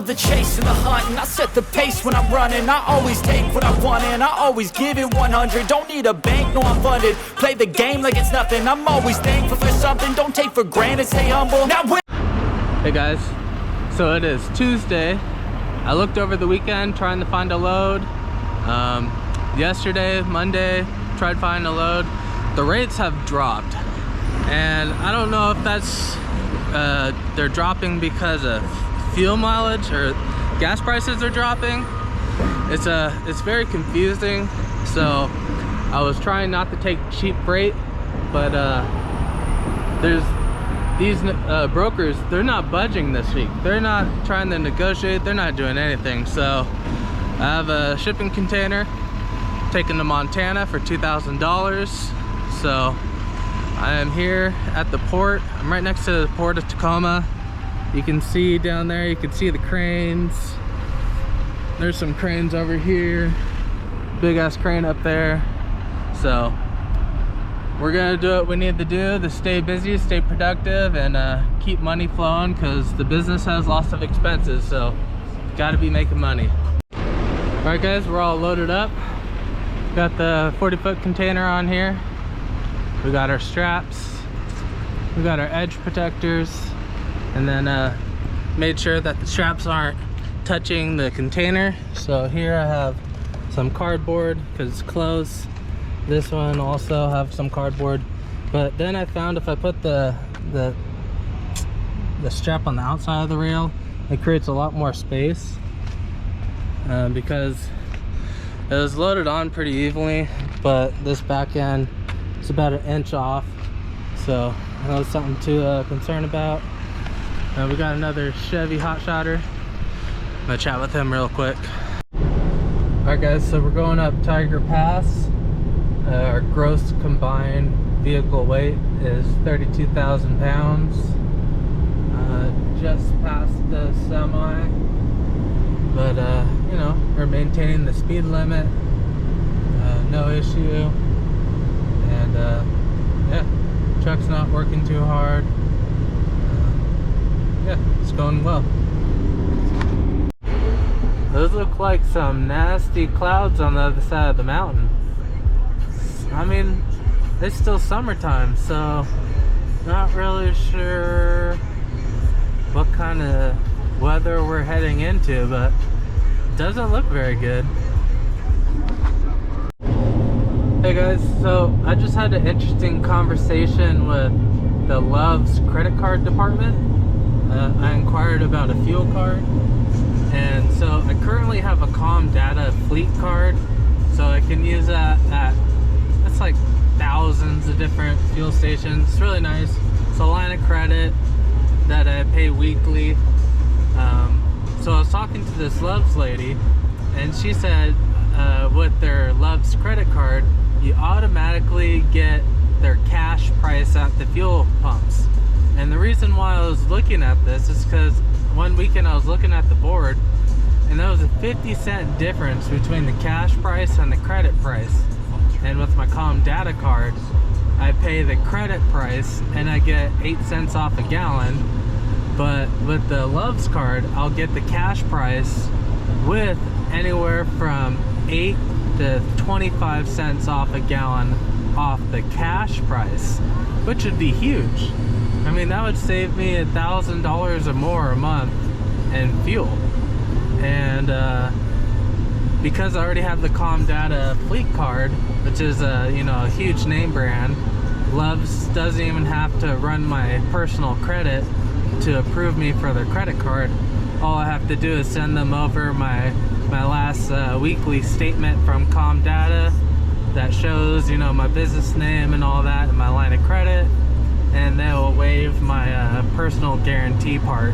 the chase and the hunt, and I set the pace when I'm running. I always take what I want and I always give it 100. Don't need a bank, no I'm funded. Play the game like it's nothing. I'm always thankful for something. Don't take for granted, stay humble. Now Hey guys, so it is Tuesday. I looked over the weekend trying to find a load. Yesterday, Monday, tried finding a load. The rates have dropped, and I don't know if that's they're dropping because of fuel mileage or gas prices are dropping. It's very confusing. So I was trying not to take cheap freight, but there's these brokers, they're not budging this week. They're not trying to negotiate. They're not doing anything. So I have a shipping container taken to Montana for $2,000. So I am here at the port. I'm right next to the port of Tacoma. You can see down there, you can see the cranes. There's some cranes over here. Big ass crane up there. So we're gonna do what we need to do to stay busy, stay productive, and keep money flowing, because the business has lots of expenses, so gotta be making money. All right guys, we're all loaded up. Got the 40-foot container on here. We got our straps. We got our edge protectors, and then made sure that the straps aren't touching the container. So here I have some cardboard because it's closed. This one also have some cardboard, but then I found if I put the strap on the outside of the rail, it creates a lot more space, because it was loaded on pretty evenly, but this back end is about 1 inch off, so that was something to concern about. We got another Chevy Hotshotter. I'm gonna chat with him real quick. All right guys, so we're going up Tiger Pass. Our gross combined vehicle weight is 32,000 pounds. Just past the semi, but you know, we're maintaining the speed limit, no issue, and yeah, truck's not working too hard. Yeah, it's going well. Those look like some nasty clouds on the other side of the mountain. I mean, it's still summertime, so not really sure what kind of weather we're heading into, but it doesn't look very good. Hey guys, so I just had an interesting conversation with the Love's credit card department. I inquired about a fuel card, and so I currently have a Comdata fleet card, so I can use that at, it's like thousands of different fuel stations. It's really nice. It's a line of credit that I pay weekly. So I was talking to this Love's lady, and she said with their Love's credit card, you automatically get their cash price at the fuel pumps. And the reason why I was looking at this is because one weekend I was looking at the board, and there was a 50-cent difference between the cash price and the credit price. And with my Comdata card, I pay the credit price and I get 8 cents off a gallon. But with the Love's card, I'll get the cash price with anywhere from 8 to 25 cents off a gallon off the cash price, which would be huge. I mean, that would save me $1,000 or more a month in fuel. And because I already have the Comdata fleet card, which is a, you know, a huge name brand, Love's doesn't even have to run my personal credit to approve me for their credit card. All I have to do is send them over my last weekly statement from Comdata that shows, you know, my business name and all that and my line of credit, and they'll waive my personal guarantee part,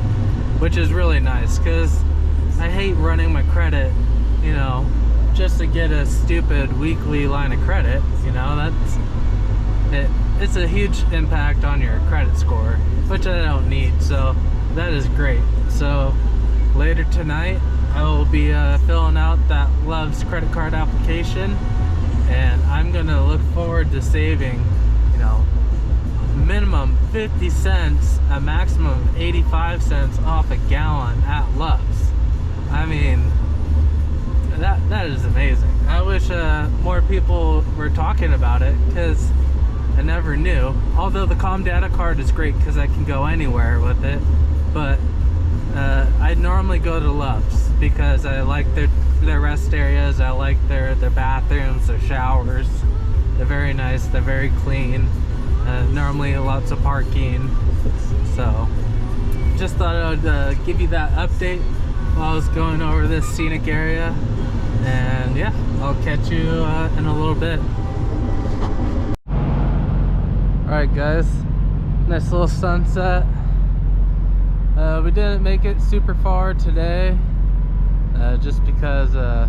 which is really nice because I hate running my credit, you know, just to get a stupid weekly line of credit. You know, it's a huge impact on your credit score, which I don't need, so that is great. So later tonight I will be filling out that Love's credit card application, and I'm gonna look forward to saving, you know, minimum 50 cents, a maximum of 85 cents off a gallon at Love's. I mean, that is amazing. I wish more people were talking about it, because I never knew. Although the COM data card is great because I can go anywhere with it, but I normally go to Love's because I like their rest areas. I like their bathrooms, their showers. They're very nice. They're very clean. Normally lots of parking. So just thought I would give you that update while I was going over this scenic area. And yeah, I'll catch you in a little bit. Alright guys, nice little sunset. We didn't make it super far today, just because it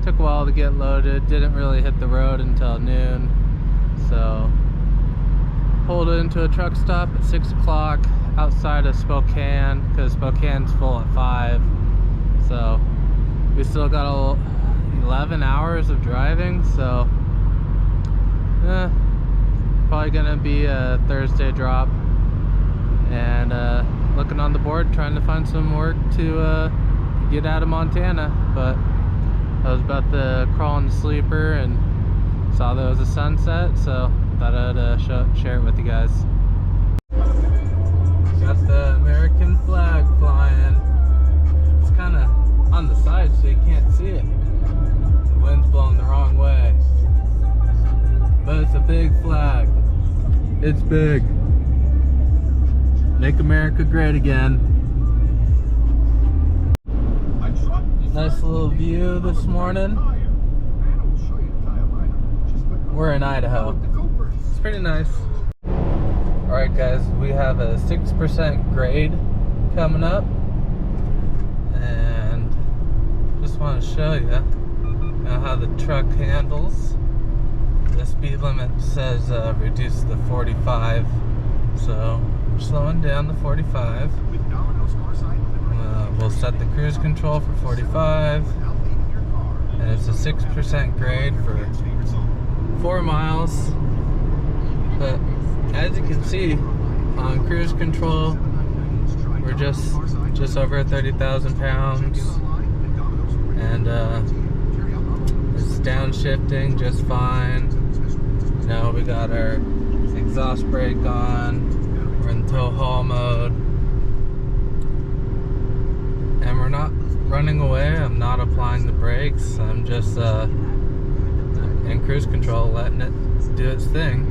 took a while to get loaded. Didn't really hit the road until noon, so pulled into a truck stop at 6 o'clock outside of Spokane, because Spokane's full at 5. So we still got 11 hours of driving, so probably gonna be a Thursday drop. And looking on the board, trying to find some work to get out of Montana. But I was about to crawl in the sleeper and saw there was a sunset, so thought I'd share it with you guys. Got the American flag flying. It's kind of on the side so you can't see it. The wind's blowing the wrong way. But it's a big flag. It's big. Make America great again. Nice little view this morning. We're in Idaho. It's pretty nice. Alright guys, we have a 6% grade coming up. And just want to show you how the truck handles. The speed limit says reduce to 45. So we're slowing down to 45. We'll set the cruise control for 45, and it's a 6% grade for 4 miles. But as you can see, on cruise control, we're just over 30,000 pounds, and it's downshifting just fine. You know, we got our exhaust brake on, we're in tow haul mode, and we're not running away. I'm not applying the brakes. I'm just in cruise control, letting it do its thing.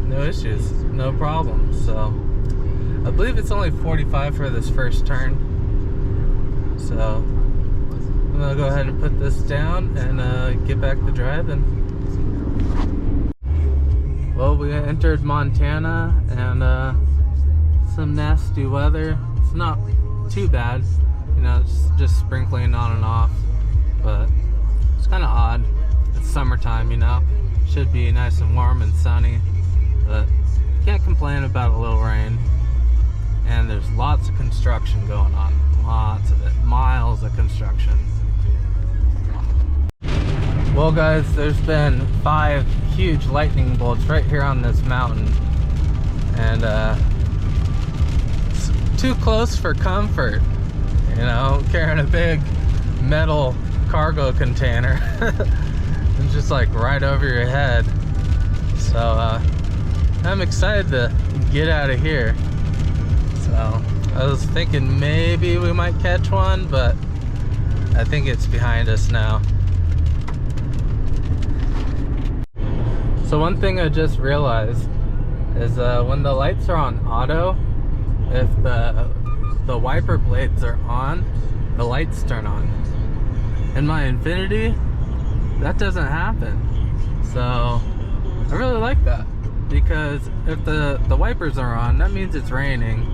No issues, no problems. So I believe it's only 45 for this first turn. So I'm gonna go ahead and put this down and get back to driving. Well, we entered Montana, and some nasty weather. It's not too bad, you know, it's just sprinkling on and off, but it's kind of odd. It's summertime, you know, should be nice and warm and sunny, but can't complain about a little rain. And there's lots of construction going on, lots of it, miles of construction. Well guys, there's been 5 huge lightning bolts right here on this mountain, and it's too close for comfort, you know, carrying a big metal cargo container. It's just like right over your head. So I'm excited to get out of here. So I was thinking maybe we might catch one, but I think it's behind us now. So one thing I just realized is when the lights are on auto, if the wiper blades are on, the lights turn on. In my Infinity, that doesn't happen. So I really like that, because if the wipers are on, that means it's raining,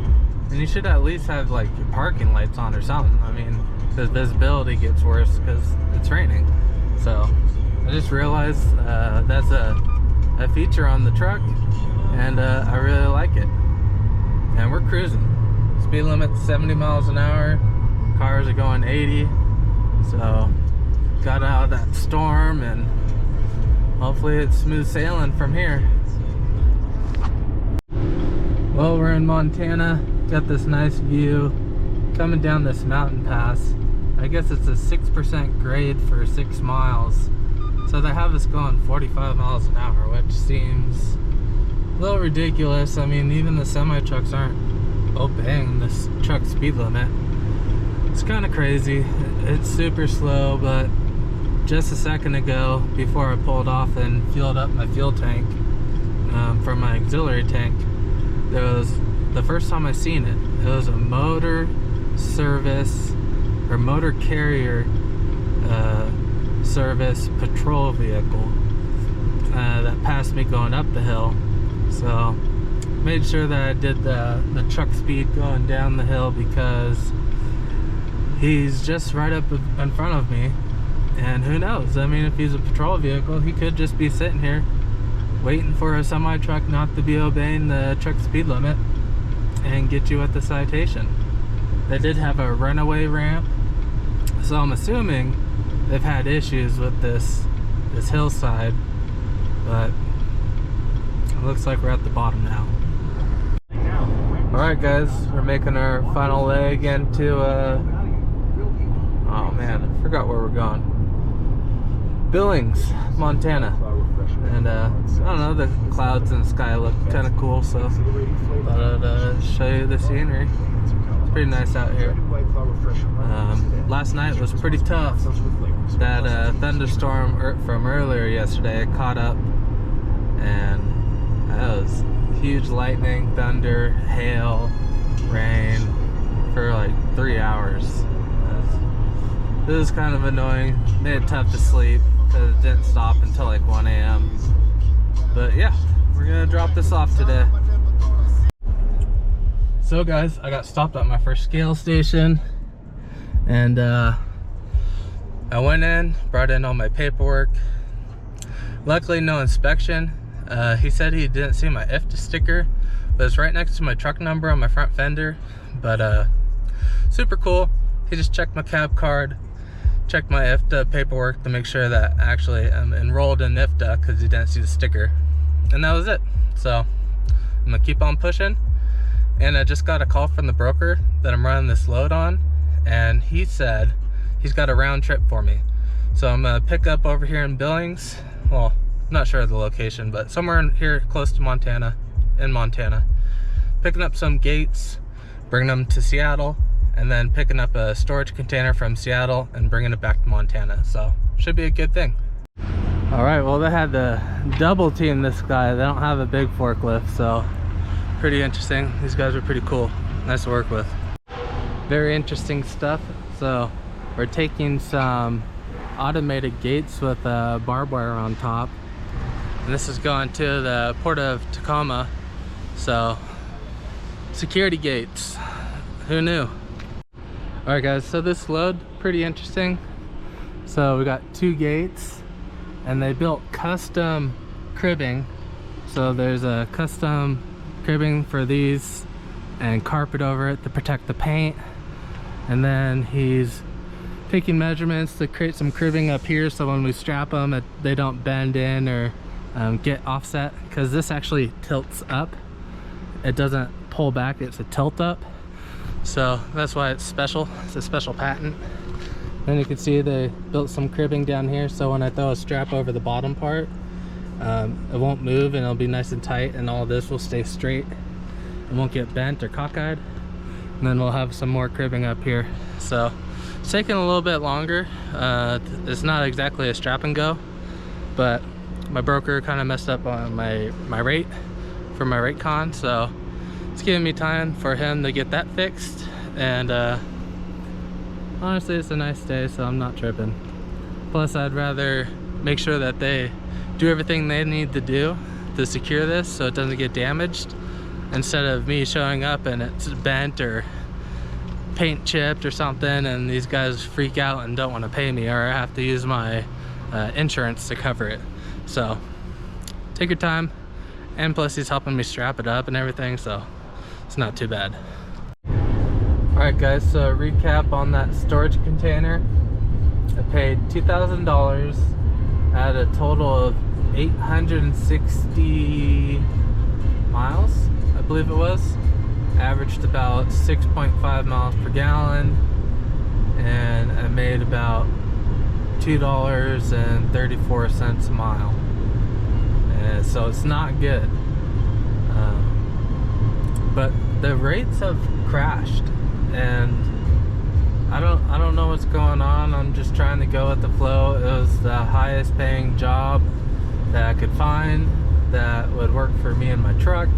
and you should at least have like your parking lights on or something. I mean, because visibility gets worse because it's raining. So I just realized that's a feature on the truck, and I really like it. And we're cruising. Speed limit 70 miles an hour. Cars are going 80. So got out of that storm, and hopefully it's smooth sailing from here. Well, we're in Montana. Got this nice view coming down this mountain pass. I guess it's a 6% grade for 6 miles. So they have us going 45 miles an hour, which seems a little ridiculous. I mean, even the semi-trucks aren't obeying this truck speed limit. It's kind of crazy. It's super slow, but just a second ago, before I pulled off and filled up my fuel tank from my auxiliary tank, there was, the first time I seen it, it was a motor service or motor carrier service patrol vehicle that passed me going up the hill. So made sure that I did the truck speed going down the hill, because he's just right up in front of me, and who knows, I mean, if he's a patrol vehicle, he could just be sitting here waiting for a semi truck not to be obeying the truck speed limit and get you with the citation. They did have a runaway ramp, so I'm assuming they've had issues with this hillside, but it looks like we're at the bottom now. Alright guys, we're making our final leg into oh man, I forgot where we're going. Billings, Montana. And I don't know, the clouds in the sky look kind of cool, so thought I'd show you the scenery. It's pretty nice out here. Last night was pretty tough. That thunderstorm from earlier yesterday caught up, and that was huge lightning, thunder, hail, rain for like 3 hours. This is kind of annoying. Made it tough to sleep because it didn't stop until like 1 a.m. But yeah, we're gonna drop this off today. So guys, I got stopped at my first scale station, and I went in, brought in all my paperwork. Luckily no inspection. He said he didn't see my IFTA sticker, but it's right next to my truck number on my front fender. But super cool. He just checked my cab card, checked my IFTA paperwork to make sure that actually I'm enrolled in IFTA, because he didn't see the sticker, and that was it. So I'm gonna keep on pushing. And I just got a call from the broker that I'm running this load on, and he said he's got a round trip for me. So I'm gonna pick up over here in Billings. Well, I'm not sure of the location, but somewhere in here close to Montana, in Montana. Picking up some gates, bringing them to Seattle, and then picking up a storage container from Seattle and bringing it back to Montana. So should be a good thing. All right, well, they had to double team this guy. They don't have a big forklift, so pretty interesting. These guys are pretty cool, nice to work with. Very interesting stuff. So we're taking some automated gates with barbed wire on top, and this is going to the port of Tacoma. So security gates, who knew? All right guys, so this load, pretty interesting. So we got 2 gates, and they built custom cribbing. So there's a custom cribbing for these and carpet over it to protect the paint. And then he's taking measurements to create some cribbing up here, so when we strap them, they don't bend in or get offset, because this actually tilts up. It doesn't pull back, it's a tilt up. So that's why it's special. It's a special patent. Then you can see they built some cribbing down here, so when I throw a strap over the bottom part, it won't move, and it'll be nice and tight, and all this will stay straight. It won't get bent or cockeyed. And then we'll have some more cribbing up here. So it's taking a little bit longer. It's not exactly a strap and go, but my broker kind of messed up on my rate for my rate con, so it's giving me time for him to get that fixed. And honestly, it's a nice day, so I'm not tripping. Plus, I'd rather make sure that they do everything they need to do to secure this so it doesn't get damaged, instead of me showing up and it's bent or paint chipped or something, and these guys freak out and don't want to pay me, or I have to use my insurance to cover it. So take your time, and plus he's helping me strap it up and everything, so it's not too bad. Alright guys, so recap on that storage container. I paid $2,000 at a total of 860 miles, I believe it was. averaged about 6.5 miles per gallon, and I made about $2.34 a mile. And so it's not good. But the rates have crashed, and I don't know what's going on. I'm just trying to go with the flow. It was the highest paying job that I could find that would work for me and my truck,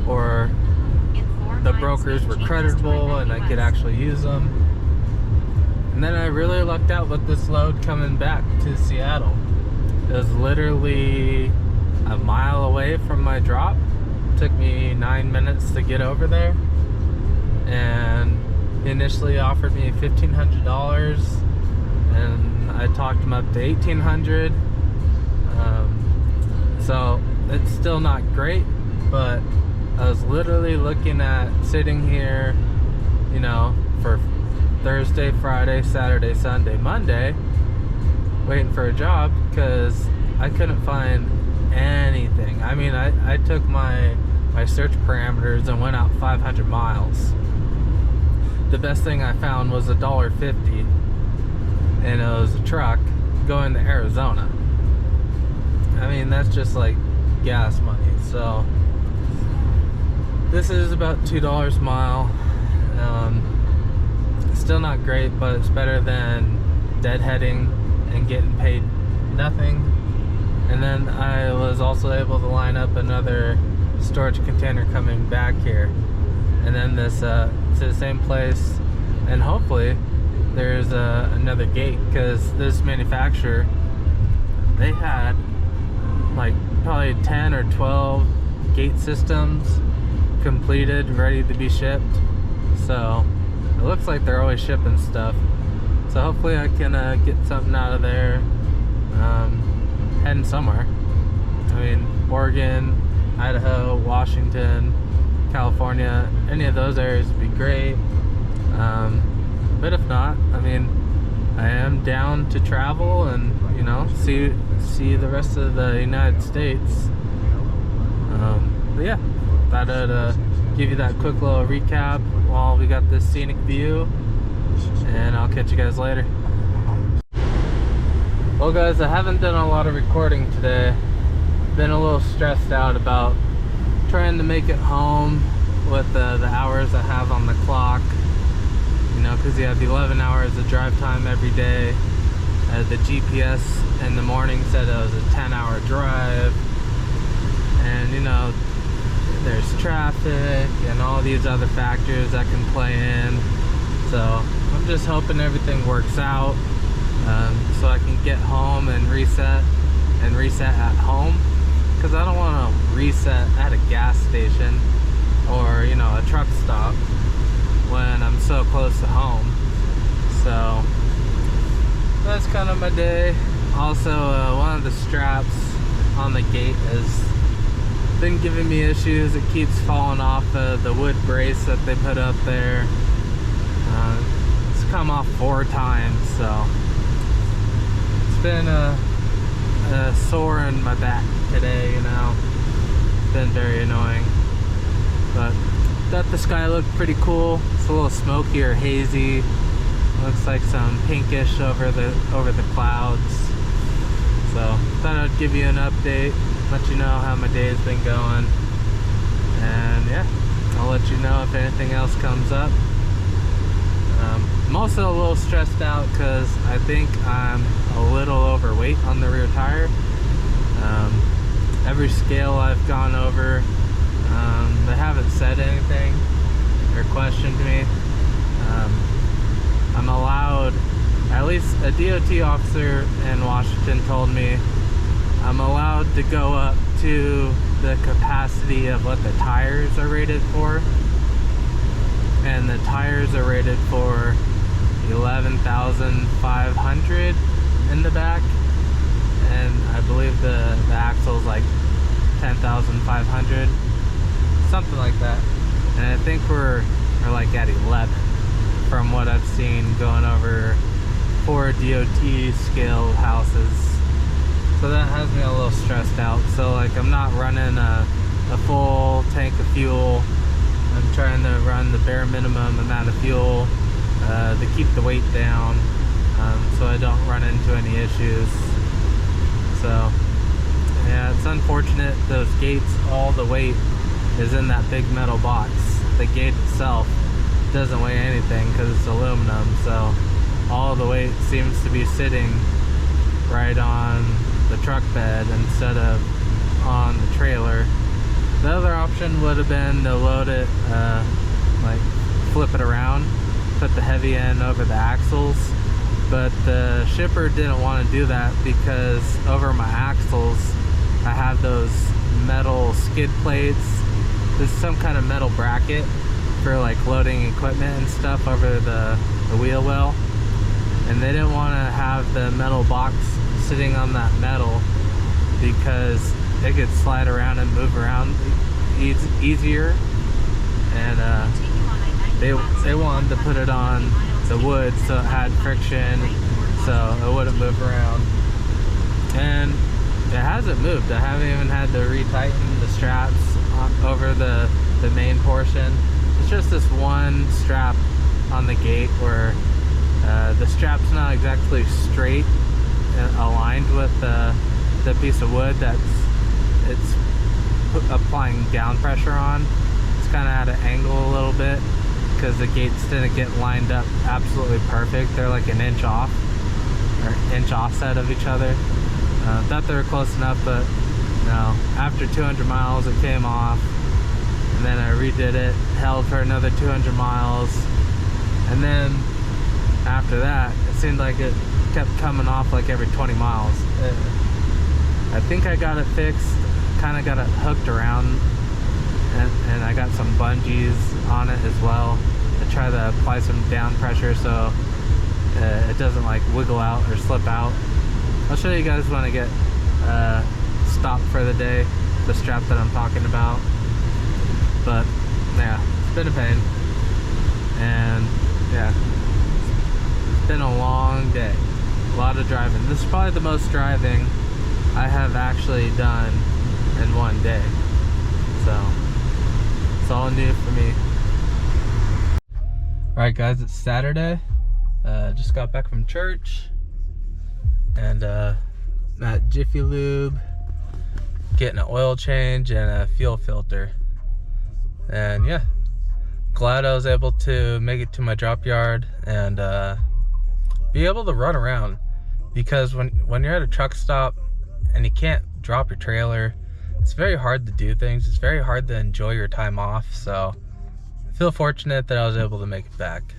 or the brokers were creditable and I could actually use them. And then I really lucked out with this load coming back to Seattle. It was literally a mile away from my drop. It took me 9 minutes to get over there, and he initially offered me $1,500, and I talked him up to $1,800. So it's still not great, but I was literally looking at sitting here, you know, for Thursday, Friday, Saturday, Sunday, Monday, waiting for a job because I couldn't find anything. I mean, I took my search parameters and went out 500 miles. The best thing I found was $1.50, and it was a truck going to Arizona. I mean, that's just like gas money. So this is about $2 a mile. Still not great, but it's better than deadheading and getting paid nothing. And then I was also able to line up another storage container coming back here, and then this to the same place, and hopefully there's another gate, because this manufacturer, they had like probably 10 or 12 gate systems completed, ready to be shipped. So it looks like they're always shipping stuff. So hopefully I can get something out of there. Heading somewhere. I mean, Oregon, Idaho, Washington, California, any of those areas would be great. But if not, I mean, I am down to travel and, you know, see the rest of the United States. But yeah, thought I'd give you that quick little recap while we got this scenic view, and I'll catch you guys later. Well guys, I haven't done a lot of recording today. Been a little stressed out about trying to make it home with the hours I have on the clock. You know, because you have 11 hours of drive time every day. The GPS in the morning said it was a 10-hour drive. And you know, there's traffic and all these other factors that can play in. So I'm just hoping everything works out. So I can get home and reset at home, because I don't want to reset at a gas station or, you know, a truck stop when I'm so close to home. So that's kind of my day. Also, one of the straps on the gate has been giving me issues. It keeps falling off the wood brace that they put up there. It's come off 4 times, so been sore in my back today, you know. It's been very annoying, but thought the sky looked pretty cool. It's a little smoky or hazy. Looks like some pinkish over the clouds. So thought I'd give you an update, let you know how my day's been going, and yeah, I'll let you know if anything else comes up. I'm also a little stressed out because I think I'm a little overweight on the rear tire. Every scale I've gone over, they haven't said anything or questioned me. I'm allowed, at least a DOT officer in Washington told me, I'm allowed to go up to the capacity of what the tires are rated for. And the tires are rated for 11,500 in the back, and I believe the axle's like 10,500, something like that. And I think we're like at 11 from what I've seen going over 4 DOT scale houses. So that has me a little stressed out. So like, I'm not running a full tank of fuel I'm trying to run the bare minimum amount of fuel to keep the weight down, so I don't run into any issues. So yeah, it's unfortunate those gates, all the weight is in that big metal box. The gate itself doesn't weigh anything because it's aluminum, so all the weight seems to be sitting right on the truck bed instead of on the trailer. The other option would have been to load it, like flip it around, put the heavy end over the axles, but the shipper didn't want to do that because over my axles I have those metal skid plates. There's some kind of metal bracket for like loading equipment and stuff over the wheel well, and they didn't want to have the metal box sitting on that metal because it could slide around and move around easier, and they wanted to put it on the wood so it had friction so it wouldn't move around, and it hasn't moved. I haven't even had to retighten the straps over the main portion. It's just this one strap on the gate where the strap's not exactly straight and aligned with the piece of wood it's applying down pressure on. It's kind of at an angle a little bit because the gates didn't get lined up absolutely perfect. They're like an inch off, or inch offset of each other. Thought they were close enough, but no. After 200 miles it came off, and then I redid it, held for another 200 miles, and then after that it seemed like it kept coming off like every 20 miles. I think I got it fixed, kind of got it hooked around, and I got some bungees on it as well to try to apply some down pressure so it doesn't like wiggle out or slip out. I'll show you guys when I get stopped for the day, the strap that I'm talking about. But yeah, it's been a pain, and yeah, it's been a long day, a lot of driving. This is probably the most driving I have actually done in one day, so it's all new for me. Alright guys, it's Saturday. Just got back from church, and at Jiffy Lube getting an oil change and a fuel filter. And yeah, glad I was able to make it to my drop yard and be able to run around, because when you're at a truck stop and you can't drop your trailer, it's very hard to do things. It's very hard to enjoy your time off, so I feel fortunate that I was able to make it back.